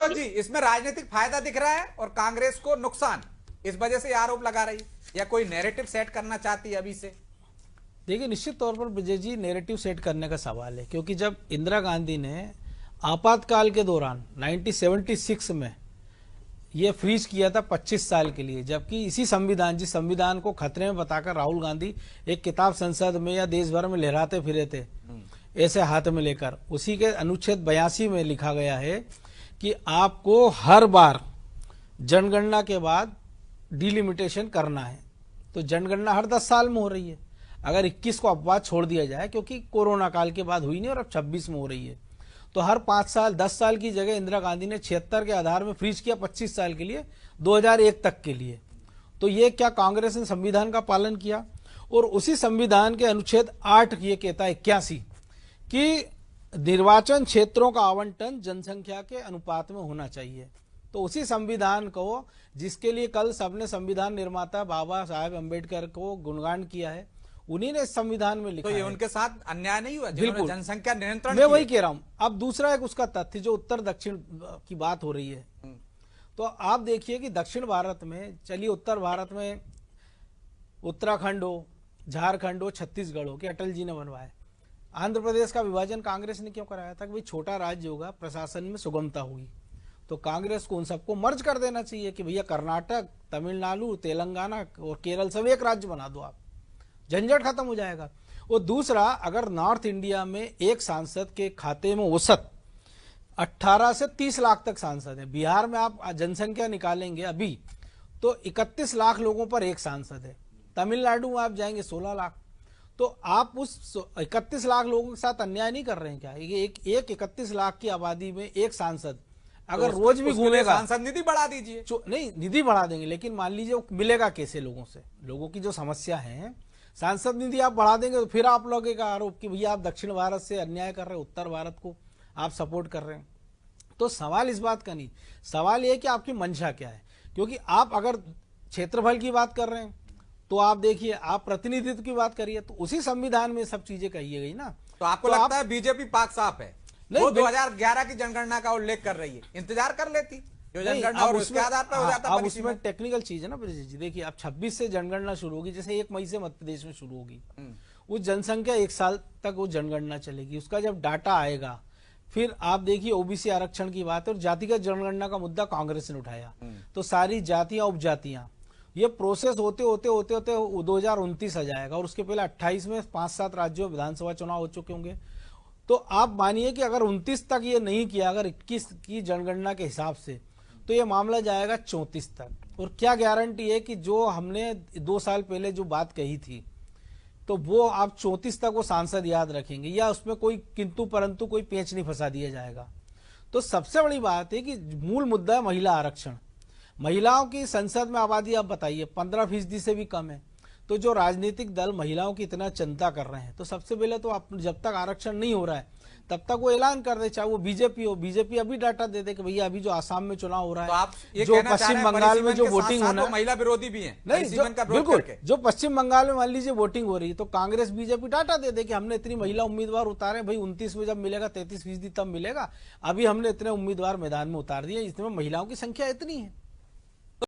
तो जी इसमें राजनीतिक फायदा दिख रहा है और कांग्रेस को नुकसान, इस वजह से आरोप लगा रही या कोई नैरेटिव सेट करना चाहती है अभी से। देखिए, निश्चित तौर पर विजय जी नैरेटिव सेट करने का सवाल है, क्योंकि जब इंदिरा गांधी ने आपातकाल के दौरान 1976 में ये फ्रीज किया था 25 साल के लिए, जबकि इसी जिस संविधान को खतरे में बताकर राहुल गांधी एक किताब संसद में या देश भर में लहराते फिरे थे ऐसे हाथ में लेकर, उसी के अनुच्छेद 82 में लिखा गया है कि आपको हर बार जनगणना के बाद डिलिमिटेशन करना है। तो जनगणना हर 10 साल में हो रही है, अगर 21 को अपवाद छोड़ दिया जाए क्योंकि कोरोना काल के बाद हुई नहीं और अब 26 में हो रही है, तो हर 5 साल 10 साल की जगह इंदिरा गांधी ने 76 के आधार में फ्रीज किया 25 साल के लिए 2001 तक के लिए। तो ये क्या कांग्रेस ने संविधान का पालन किया? और उसी संविधान के अनुच्छेद 8 ये कहता है 81 कि निर्वाचन क्षेत्रों का आवंटन जनसंख्या के अनुपात में होना चाहिए। तो उसी संविधान को, जिसके लिए कल सबने संविधान निर्माता बाबा साहेब अम्बेडकर को गुणगान किया है, उन्हीं ने इस संविधान में लिखा। तो ये उनके साथ अन्याय नहीं हुआ? बिल्कुल, जनसंख्या नियंत्रण मैं वही कह रहा हूं। अब दूसरा एक उसका तथ्य, जो उत्तर दक्षिण की बात हो रही है, तो आप देखिए कि दक्षिण भारत में, चलिए उत्तर भारत में उत्तराखंड हो, झारखंड हो, छत्तीसगढ़ हो, कि अटल जी ने बनवाया। आंध्र प्रदेश का विभाजन कांग्रेस ने क्यों कराया था? कि भाई छोटा राज्य होगा, प्रशासन में सुगमता होगी। तो कांग्रेस को उन सबको मर्ज कर देना चाहिए कि भैया कर्नाटक, तमिलनाडु, तेलंगाना और केरल सब एक राज्य बना दो, आप झंझट खत्म हो जाएगा। और दूसरा, अगर नॉर्थ इंडिया में एक सांसद के खाते में औसत 18 से 30 लाख तक सांसद है, बिहार में आप जनसंख्या निकालेंगे अभी तो 31 लाख लोगों पर एक सांसद है, तमिलनाडु में आप जाएंगे 16 लाख। तो आप उस 31 लाख लोगों के साथ अन्याय नहीं कर रहे हैं क्या? एक 31 लाख की आबादी में एक सांसद अगर तो रोज भी घूमेगा, सांसद निधि बढ़ा दीजिए। नहीं, निधि बढ़ा देंगे, लेकिन मान लीजिए वो मिलेगा कैसे लोगों से? लोगों की जो समस्या है, सांसद निधि आप बढ़ा देंगे तो फिर आप लोगों का आरोप कि भैया आप दक्षिण भारत से अन्याय कर रहे हैं, उत्तर भारत को आप सपोर्ट कर रहे हैं। तो सवाल इस बात का नहीं, सवाल यह है कि आपकी मंशा क्या है। क्योंकि आप अगर क्षेत्रफल की बात कर रहे हैं तो आप देखिए, आप प्रतिनिधित्व की बात करिए, तो उसी संविधान में सब चीजें कही गई ना। तो आपको तो लगता है बीजेपी पाक साफ है? वो 2011 की जनगणना का उल्लेख कर रही है, इंतजार कर लेती जो जनगणना और उसके आधार पर हो जाता। अब उसमें टेक्निकल चीज है ना ब्रिजेश जी। देखिए, अब 26 से जनगणना शुरू होगी, जैसे 1 मई से मध्य प्रदेश में शुरू होगी। उस जनसंख्या 1 साल तक वो जनगणना चलेगी। उसका जब डाटा आएगा, फिर आप देखिए ओबीसी आरक्षण की बात है, और जातिगत जनगणना का मुद्दा कांग्रेस ने उठाया। तो सारी जातियां उपजातियां, ये प्रोसेस होते होते 2029 आ जाएगा, और उसके पहले 28 में 5-7 राज्यों में विधानसभा चुनाव हो चुके होंगे। तो आप मानिए कि अगर 29 तक ये नहीं किया, अगर 21 की जनगणना के हिसाब से, तो ये मामला जाएगा 34 तक। और क्या गारंटी है कि जो हमने 2 साल पहले जो बात कही थी, तो वो आप 34 तक वो सांसद याद रखेंगे, या उसमें कोई किंतु परंतु कोई पेच नहीं फंसा दिया जाएगा? तो सबसे बड़ी बात है कि मूल मुद्दा है महिला आरक्षण। महिलाओं की संसद में आबादी आप बताइए 15% से भी कम है। तो जो राजनीतिक दल महिलाओं की इतना चिंता कर रहे हैं, तो सबसे पहले तो आप, जब तक आरक्षण नहीं हो रहा है तब तक वो ऐलान कर दे, चाहे वो बीजेपी हो। बीजेपी अभी डाटा दे दे कि भैया अभी जो आसाम में चुनाव हो रहा है, तो आप ये जो पश्चिम बंगाल में जो वोटिंग होना है, महिला विरोधी भी है नहीं, बिल्कुल, जो पश्चिम बंगाल में मान लीजिए वोटिंग हो रही है, तो कांग्रेस बीजेपी डाटा दे दे कि हमने इतनी महिला उम्मीदवार उतारे, भाई 29 में जब मिलेगा 33% तब मिलेगा, अभी हमने इतने उम्मीदवार मैदान में उतार दिए, इसमें महिलाओं की संख्या इतनी है।